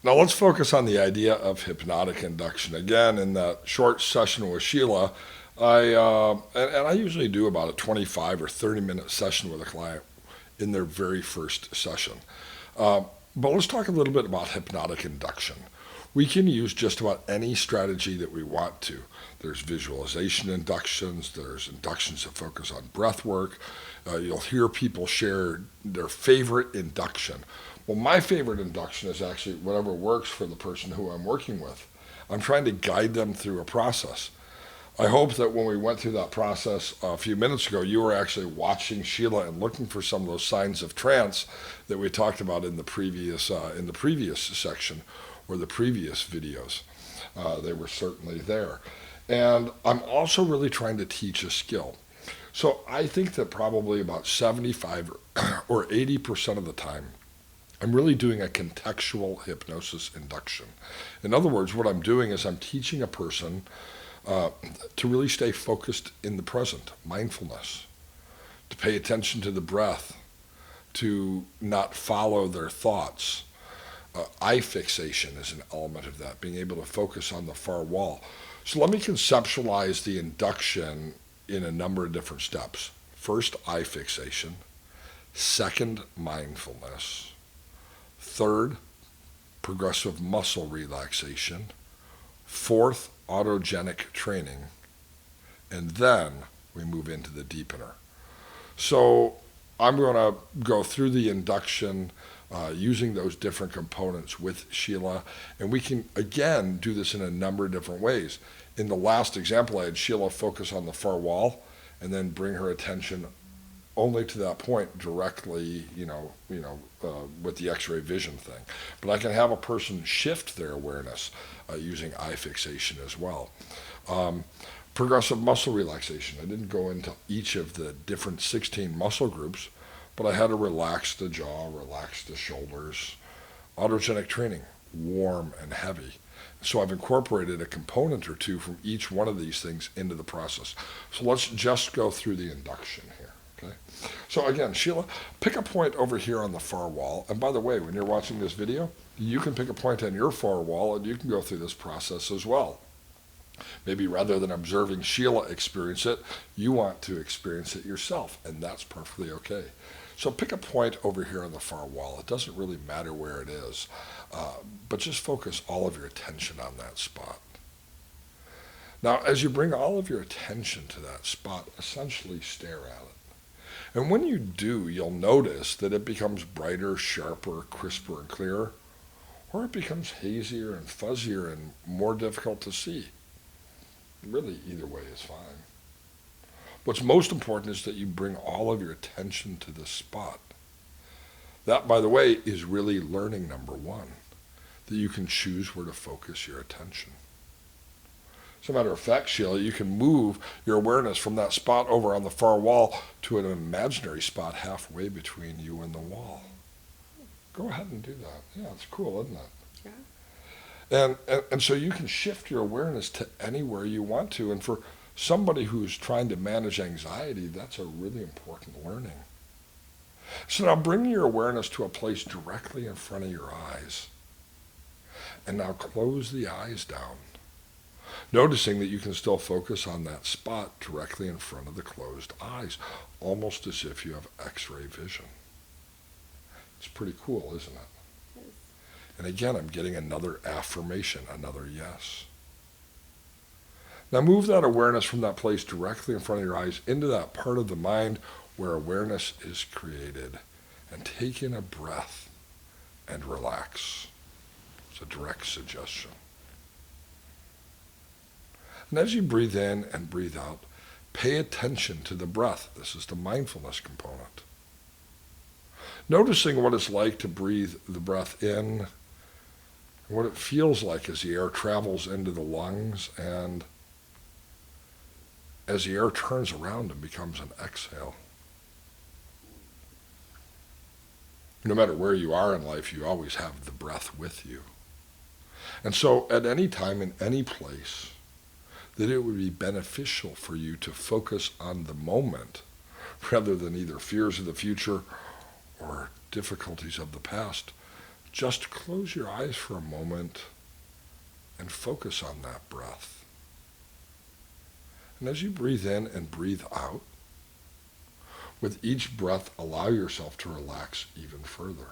Now let's focus on the idea of hypnotic induction. Again, in that short session with Sheila, and I usually do about a 25 or 30-minute session with a client in their very first session. But let's talk a little bit about hypnotic induction. We can use just about any strategy that we want to. There's visualization inductions, there's inductions that focus on breath work. You'll hear people share their favorite induction. Well, my favorite induction is actually whatever works for the person who I'm working with. I'm trying to guide them through a process. I hope that when we went through that process a few minutes ago, you were actually watching Sheila and looking for some of those signs of trance that we talked about in the previous section or the previous videos. They were certainly there. And I'm also really trying to teach a skill. So I think that probably about 75 or 80% of the time, I'm really doing a contextual hypnosis induction. In other words, what I'm doing is I'm teaching a person to really stay focused in the present, mindfulness, to pay attention to the breath, to not follow their thoughts. Eye fixation is an element of that, being able to focus on the far wall. So let me conceptualize the induction in a number of different steps. First, eye fixation. Second, mindfulness. Third, progressive muscle relaxation. Fourth, autogenic training. And then we move into the deepener. So I'm going to go through the induction using those different components with Sheila. And we can, again, do this in a number of different ways. In the last example, I had Sheila focus on the far wall and then bring her attention only to that point directly, with the X-ray vision thing. But I can have a person shift their awareness using eye fixation as well. Progressive muscle relaxation. I didn't go into each of the different 16 muscle groups, but I had to relax the jaw, relax the shoulders. Autogenic training, warm and heavy. So I've incorporated a component or two from each one of these things into the process. So let's just go through the induction here. Okay. So again, Sheila, pick a point over here on the far wall. And by the way, when you're watching this video, you can pick a point on your far wall and you can go through this process as well. Maybe rather than observing Sheila experience it, you want to experience it yourself, and that's perfectly okay. So pick a point over here on the far wall. It doesn't really matter where it is, but just focus all of your attention on that spot. Now, as you bring all of your attention to that spot, essentially stare at it. And when you do, you'll notice that it becomes brighter, sharper, crisper, and clearer, or it becomes hazier and fuzzier and more difficult to see. Really, either way is fine. What's most important is that you bring all of your attention to this spot. That, by the way, is really learning number one, that you can choose where to focus your attention. As a matter of fact, Sheila, you can move your awareness from that spot over on the far wall to an imaginary spot halfway between you and the wall. Go ahead and do that. Yeah, it's cool, isn't it? Yeah. And so you can shift your awareness to anywhere you want to. And for somebody who's trying to manage anxiety, that's a really important learning. So now bring your awareness to a place directly in front of your eyes. And now close the eyes down, noticing that you can still focus on that spot directly in front of the closed eyes, almost as if you have X-ray vision. It's pretty cool, isn't it? Yes. And again, I'm getting another affirmation, another yes. Now move that awareness from that place directly in front of your eyes into that part of the mind where awareness is created. And take in a breath and relax. It's a direct suggestion. And as you breathe in and breathe out, pay attention to the breath. This is the mindfulness component. Noticing what it's like to breathe the breath in, and what it feels like as the air travels into the lungs, and as the air turns around and becomes an exhale. No matter where you are in life, you always have the breath with you. And so at any time, in any place, that it would be beneficial for you to focus on the moment rather than either fears of the future or difficulties of the past. just close your eyes for a moment and focus on that breath. And as you breathe in and breathe out, with each breath, allow yourself to relax even further.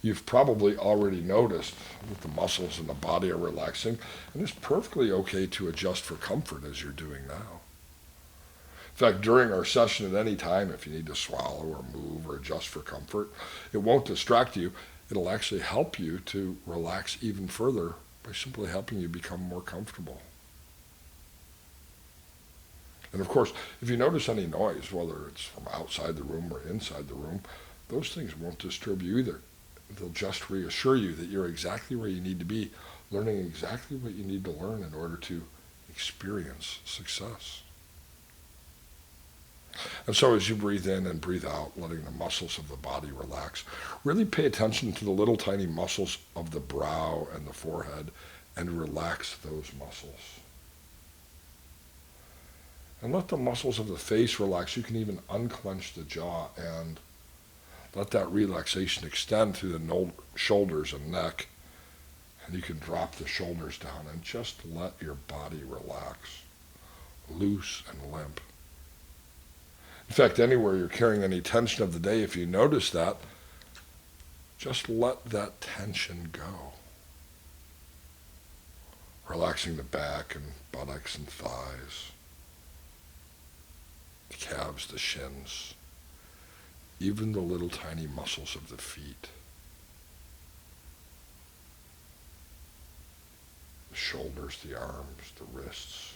You've probably already noticed that the muscles in the body are relaxing, and it's perfectly okay to adjust for comfort as you're doing now. In fact, during our session at any time, if you need to swallow or move or adjust for comfort, it won't distract you. It'll actually help you to relax even further by simply helping you become more comfortable. And of course, if you notice any noise, whether it's from outside the room or inside the room, those things won't disturb you either. They'll just reassure you that you're exactly where you need to be, learning exactly what you need to learn in order to experience success. And so as you breathe in and breathe out, letting the muscles of the body relax, really pay attention to the little tiny muscles of the brow and the forehead and relax those muscles. And let the muscles of the face relax. You can even unclench the jaw and let that relaxation extend through the shoulders and neck. And you can drop the shoulders down and just let your body relax, loose and limp. In fact, anywhere you're carrying any tension of the day, if you notice that, just let that tension go. Relaxing the back and buttocks and thighs, the calves, the shins, even the little tiny muscles of the feet, the shoulders, the arms, the wrists,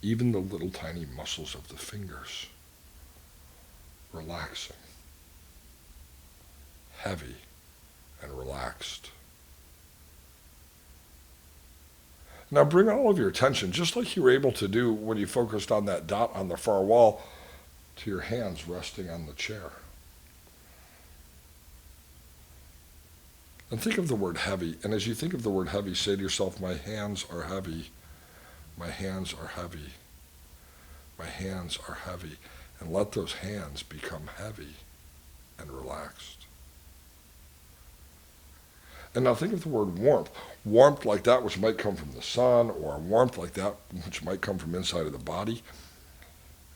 even the little tiny muscles of the fingers, relaxing, heavy and relaxed. Now bring all of your attention, just like you were able to do when you focused on that dot on the far wall, to your hands resting on the chair. And think of the word heavy, and as you think of the word heavy, say to yourself, my hands are heavy, my hands are heavy, my hands are heavy, and let those hands become heavy and relaxed. And now think of the word warmth. Warmth like that which might come from the sun, or warmth like that which might come from inside of the body.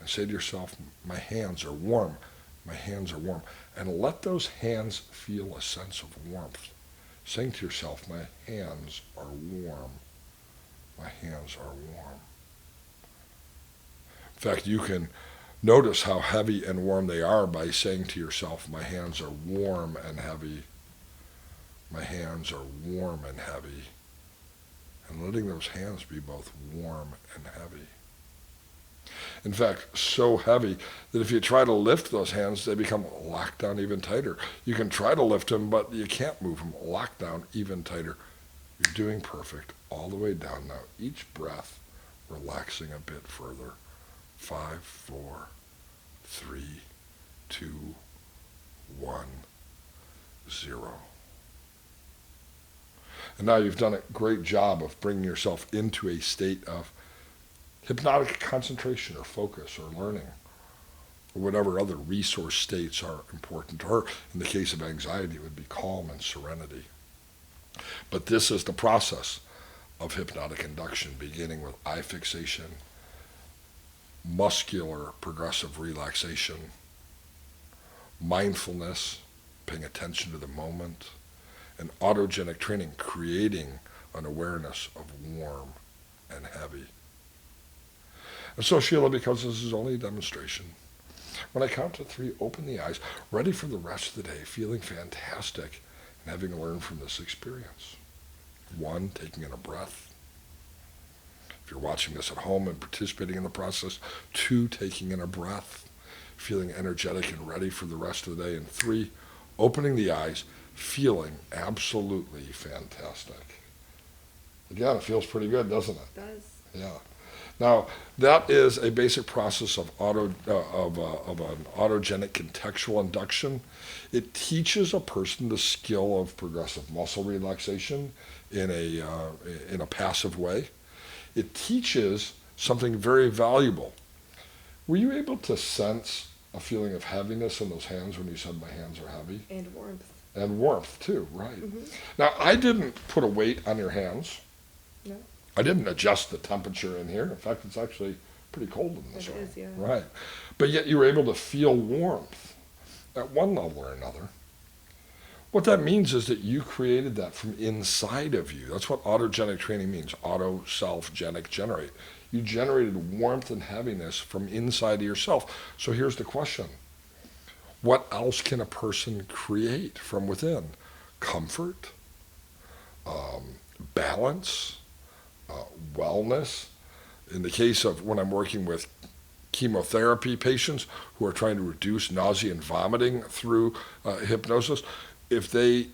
And say to yourself, my hands are warm, my hands are warm. And let those hands feel a sense of warmth. Saying to yourself, my hands are warm, my hands are warm. In fact, you can notice how heavy and warm they are by saying to yourself, my hands are warm and heavy. My hands are warm and heavy. And letting those hands be both warm and heavy. In fact, so heavy that if you try to lift those hands, they become locked down even tighter. You can try to lift them, but you can't move them. Locked down even tighter. You're doing perfect all the way down now. Each breath, relaxing a bit further. 5, 4, 3, 2, 1, 0. And now you've done a great job of bringing yourself into a state of hypnotic concentration or focus or learning, or whatever other resource states are important to her. In the case of anxiety, it would be calm and serenity. But this is the process of hypnotic induction, beginning with eye fixation, muscular progressive relaxation, mindfulness, paying attention to the moment, and autogenic training, creating an awareness of warm and heavy. And so, Sheila, because this is only a demonstration, when I count to 3, open the eyes, ready for the rest of the day, feeling fantastic and having learned from this experience. 1, taking in a breath. If you're watching this at home and participating in the process, 2, taking in a breath, feeling energetic and ready for the rest of the day. And 3, opening the eyes, feeling absolutely fantastic. Again, it feels pretty good, doesn't it? It does. Yeah. Now, that is a basic process of an autogenic contextual induction. It teaches a person the skill of progressive muscle relaxation in a passive way. It teaches something very valuable. Were you able to sense a feeling of heaviness in those hands when you said my hands are heavy. And warmth. And warmth too, right. Mm-hmm. Now, I didn't put a weight on your hands. No. I didn't adjust the temperature in here. In fact, it's actually pretty cold in this It room. is, yeah. Right. But yet you were able to feel warmth at one level or another. What that means is that you created that from inside of you. That's what autogenic training means. Auto, self, genic, generate. You generated warmth and heaviness from inside of yourself. So here's the question. What else can a person create from within? Comfort, balance, wellness. In the case of when I'm working with chemotherapy patients who are trying to reduce nausea and vomiting through hypnosis, if they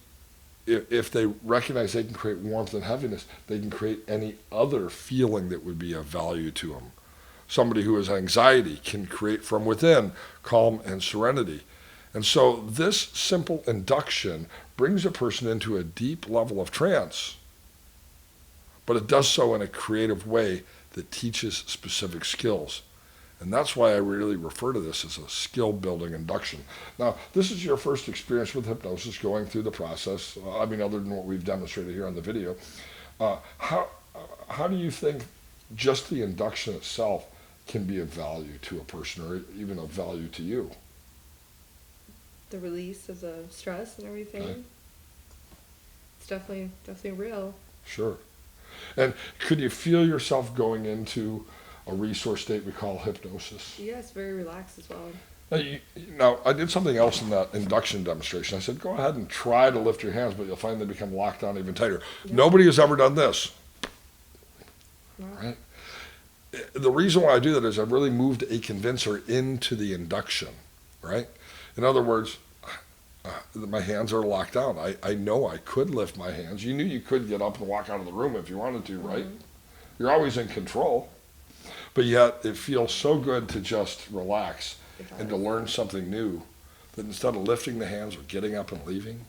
recognize they can create warmth and heaviness, they can create any other feeling that would be of value to them. Somebody who has anxiety can create from within calm and serenity. And so this simple induction brings a person into a deep level of trance, but it does so in a creative way that teaches specific skills. And that's why I really refer to this as a skill-building induction. Now, this is your first experience with hypnosis, going through the process, other than what we've demonstrated here on the video. How do you think just the induction itself can be of value to a person, or even of value to you? The release of the stress and everything. Okay. It's definitely real. Sure. And could you feel yourself going into a resource state we call hypnosis? Yes, very relaxed as well. Now, I did something else in that induction demonstration. I said, go ahead and try to lift your hands, but you'll find they become locked down even tighter. Yeah. Nobody has ever done this. Wow. Right? The reason why I do that is I've really moved a convincer into the induction, right? In other words, my hands are locked down. I know I could lift my hands. You knew you could get up and walk out of the room if you wanted to, right? Mm-hmm. You're always in control. But yet it feels so good to just relax and to learn something new that instead of lifting the hands or getting up and leaving,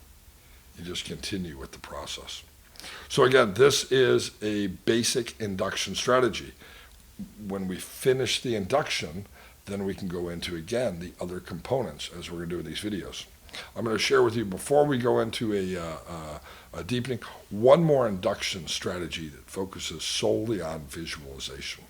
you just continue with the process. So again, this is a basic induction strategy. When we finish the induction, then we can go into, again, the other components as we're going to do in these videos. I'm going to share with you, before we go into a deepening, one more induction strategy that focuses solely on visualization.